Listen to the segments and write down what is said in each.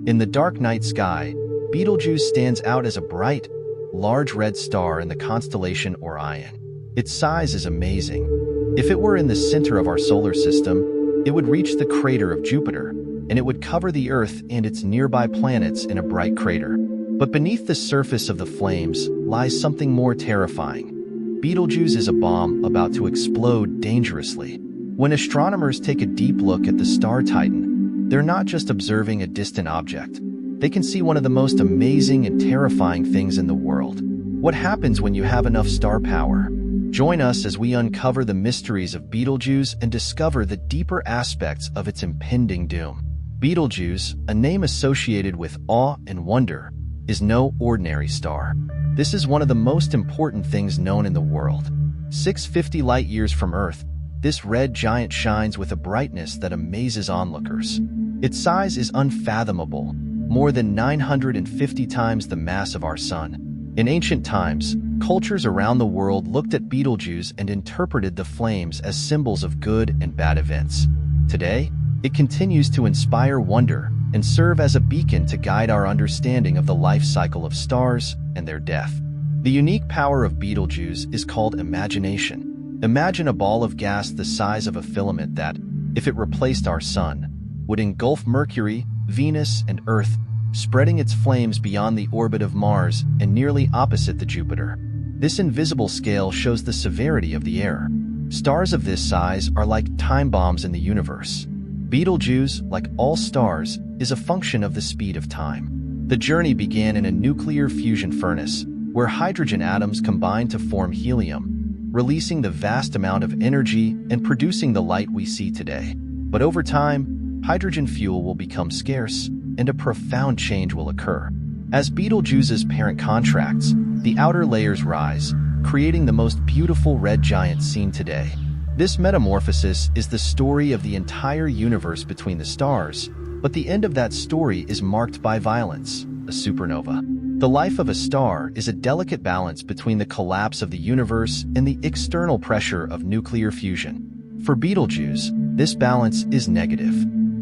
In the dark night sky, Betelgeuse stands out as a bright, large red star in the constellation Orion. Its size is amazing. If it were in the center of our solar system, it would reach the crater of Jupiter, and it would cover the Earth and its nearby planets in a bright crater. But beneath the surface of the flames lies something more terrifying. Betelgeuse is a bomb about to explode dangerously. When astronomers take a deep look at the star Titan, they're not just observing a distant object. They can see one of the most amazing and terrifying things in the world. What happens when you have enough star power? Join us as we uncover the mysteries of Betelgeuse and discover the deeper aspects of its impending doom. Betelgeuse, a name associated with awe and wonder, is no ordinary star. This is one of the most important things known in the world. 650 light-years from Earth, this red giant shines with a brightness that amazes onlookers. Its size is unfathomable, more than 950 times the mass of our Sun. In ancient times, cultures around the world looked at Betelgeuse and interpreted the flames as symbols of good and bad events. Today, it continues to inspire wonder and serve as a beacon to guide our understanding of the life cycle of stars and their death. The unique power of Betelgeuse is called imagination. Imagine a ball of gas the size of a filament that, if it replaced our Sun, would engulf Mercury, Venus, and Earth, spreading its flames beyond the orbit of Mars and nearly opposite the Jupiter. This invisible scale shows the severity of the error. Stars of this size are like time bombs in the universe. Betelgeuse, like all stars, is a function of the speed of time. The journey began in a nuclear fusion furnace, where hydrogen atoms combine to form helium, releasing the vast amount of energy and producing the light we see today. But over time, hydrogen fuel will become scarce, and a profound change will occur. As Betelgeuse's parent contracts, the outer layers rise, creating the most beautiful red giant seen today. This metamorphosis is the story of the entire universe between the stars, but the end of that story is marked by violence, a supernova. The life of a star is a delicate balance between the collapse of the universe and the external pressure of nuclear fusion. For Betelgeuse, this balance is negative.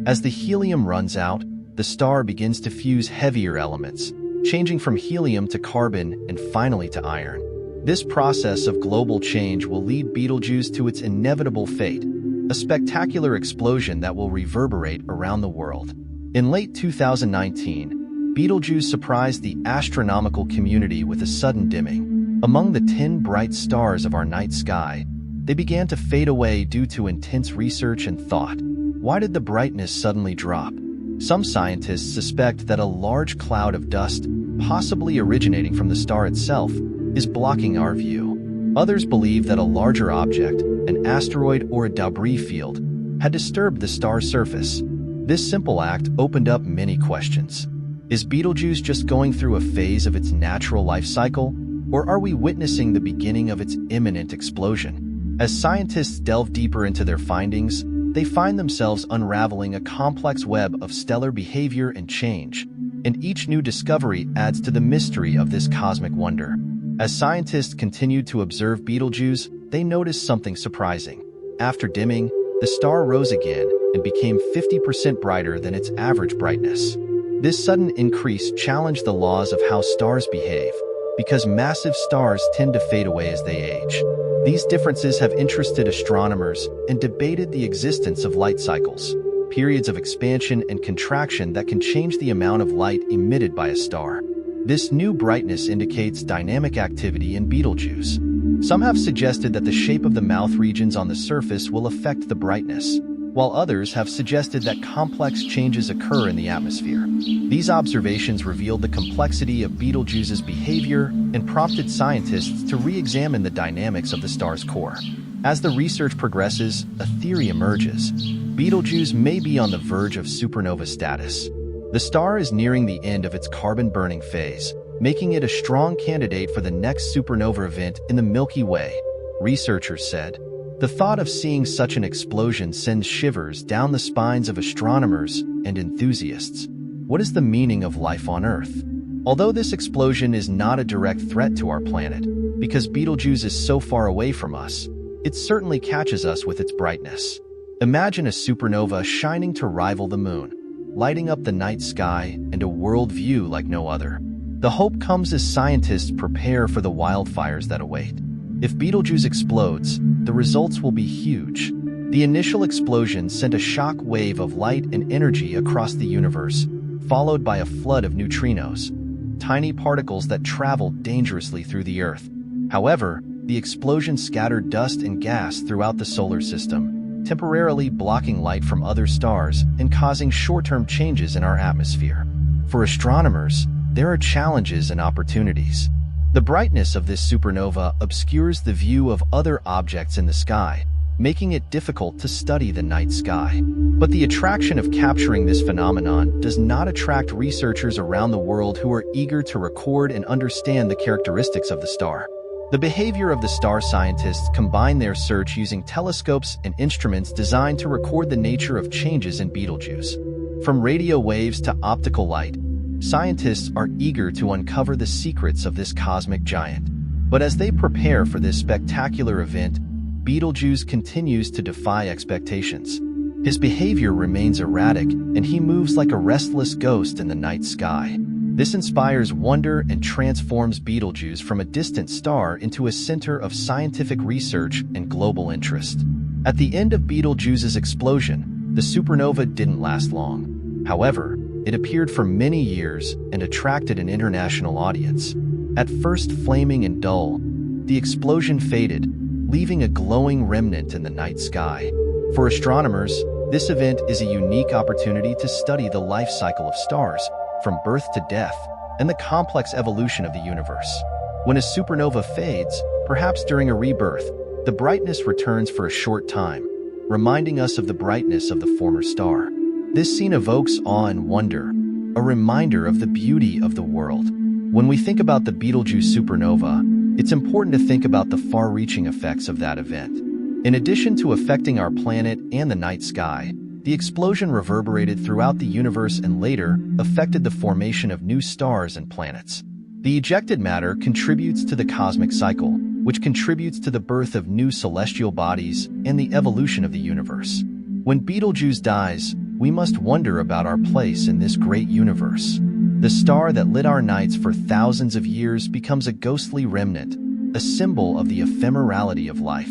As the helium runs out, the star begins to fuse heavier elements, changing from helium to carbon and finally to iron. This process of global change will lead Betelgeuse to its inevitable fate, a spectacular explosion that will reverberate around the world. In late 2019, Betelgeuse surprised the astronomical community with a sudden dimming. Among the 10 bright stars of our night sky, they began to fade away due to intense research and thought. Why did the brightness suddenly drop? Some scientists suspect that a large cloud of dust, possibly originating from the star itself, is blocking our view. Others believe that a larger object, an asteroid or a debris field, had disturbed the star's surface. This simple act opened up many questions. Is Betelgeuse just going through a phase of its natural life cycle, or are we witnessing the beginning of its imminent explosion? As scientists delve deeper into their findings, they find themselves unraveling a complex web of stellar behavior and change, and each new discovery adds to the mystery of this cosmic wonder. As scientists continued to observe Betelgeuse, they noticed something surprising. After dimming, the star rose again and became 50% brighter than its average brightness. This sudden increase challenged the laws of how stars behave, because massive stars tend to fade away as they age. These differences have interested astronomers and debated the existence of light cycles, periods of expansion and contraction that can change the amount of light emitted by a star. This new brightness indicates dynamic activity in Betelgeuse. Some have suggested that the shape of the mouth regions on the surface will affect the brightness, while others have suggested that complex changes occur in the atmosphere. These observations revealed the complexity of Betelgeuse's behavior and prompted scientists to re-examine the dynamics of the star's core. As the research progresses, a theory emerges. Betelgeuse may be on the verge of supernova status. The star is nearing the end of its carbon-burning phase, making it a strong candidate for the next supernova event in the Milky Way, researchers said. The thought of seeing such an explosion sends shivers down the spines of astronomers and enthusiasts. What is the meaning of life on Earth? Although this explosion is not a direct threat to our planet, because Betelgeuse is so far away from us, it certainly catches us with its brightness. Imagine a supernova shining to rival the moon. lighting up the night sky and a world view like no other. The hope comes as scientists prepare for the wildfires that await. If Betelgeuse explodes, the results will be huge. The initial explosion sent a shock wave of light and energy across the universe, followed by a flood of neutrinos, tiny particles that travel dangerously through the Earth. However, the explosion scattered dust and gas throughout the solar system, temporarily blocking light from other stars and causing short-term changes in our atmosphere. For astronomers, there are challenges and opportunities. The brightness of this supernova obscures the view of other objects in the sky, making it difficult to study the night sky. But the attraction of capturing this phenomenon does not attract researchers around the world who are eager to record and understand the characteristics of the star. The behavior of the star scientists combine their search using telescopes and instruments designed to record the nature of changes in Betelgeuse. From radio waves to optical light, scientists are eager to uncover the secrets of this cosmic giant. But as they prepare for this spectacular event, Betelgeuse continues to defy expectations. His behavior remains erratic, and he moves like a restless ghost in the night sky. This inspires wonder and transforms Betelgeuse from a distant star into a center of scientific research and global interest. At the end of Betelgeuse's explosion, the supernova didn't last long. However, it appeared for many years and attracted an international audience. At first flaming and dull, the explosion faded, leaving a glowing remnant in the night sky. For astronomers, this event is a unique opportunity to study the life cycle of stars, from birth to death, and the complex evolution of the universe. When a supernova fades, perhaps during a rebirth, the brightness returns for a short time, reminding us of the brightness of the former star. This scene evokes awe and wonder, a reminder of the beauty of the world. When we think about the Betelgeuse supernova, it's important to think about the far-reaching effects of that event. In addition to affecting our planet and the night sky, the explosion reverberated throughout the universe and later affected the formation of new stars and planets. The ejected matter contributes to the cosmic cycle, which contributes to the birth of new celestial bodies and the evolution of the universe. When Betelgeuse dies, we must wonder about our place in this great universe. The star that lit our nights for thousands of years becomes a ghostly remnant, a symbol of the ephemerality of life.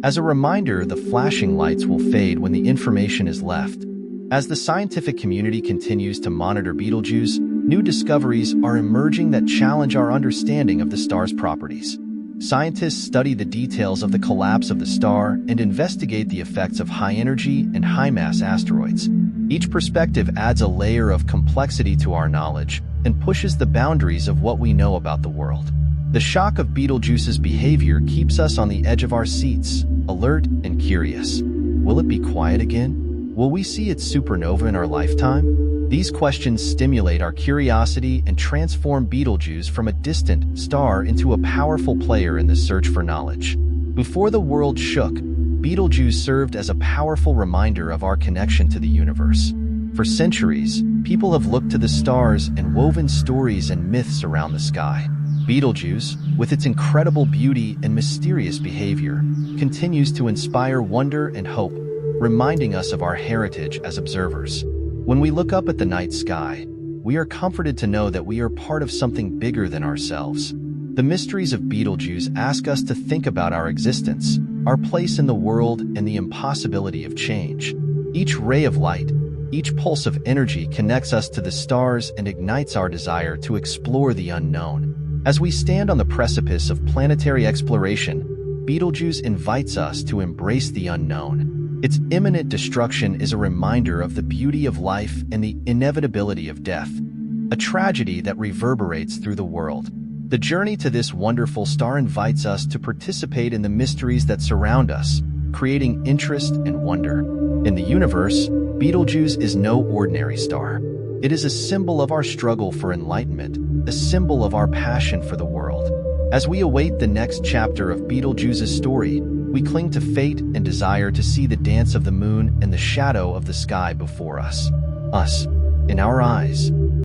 As a reminder, the flashing lights will fade when the information is left. As the scientific community continues to monitor Betelgeuse, new discoveries are emerging that challenge our understanding of the star's properties. Scientists study the details of the collapse of the star and investigate the effects of high-energy and high-mass asteroids. Each perspective adds a layer of complexity to our knowledge and pushes the boundaries of what we know about the world. The shock of Betelgeuse's behavior keeps us on the edge of our seats, alert and curious. Will it be quiet again? Will we see its supernova in our lifetime? These questions stimulate our curiosity and transform Betelgeuse from a distant star into a powerful player in the search for knowledge. Before the world shook, Betelgeuse served as a powerful reminder of our connection to the universe. For centuries, people have looked to the stars and woven stories and myths around the sky. Betelgeuse, with its incredible beauty and mysterious behavior, continues to inspire wonder and hope, reminding us of our heritage as observers. When we look up at the night sky, we are comforted to know that we are part of something bigger than ourselves. The mysteries of Betelgeuse ask us to think about our existence, our place in the world, and the impossibility of change. Each ray of light, each pulse of energy connects us to the stars and ignites our desire to explore the unknown. As we stand on the precipice of planetary exploration, Betelgeuse invites us to embrace the unknown. Its imminent destruction is a reminder of the beauty of life and the inevitability of death, a tragedy that reverberates through the world. The journey to this wonderful star invites us to participate in the mysteries that surround us, creating interest and wonder. In the universe, Betelgeuse is no ordinary star. It is a symbol of our struggle for enlightenment, a symbol of our passion for the world. As we await the next chapter of Betelgeuse's story, we cling to fate and desire to see the dance of the moon and the shadow of the sky before us. In our eyes,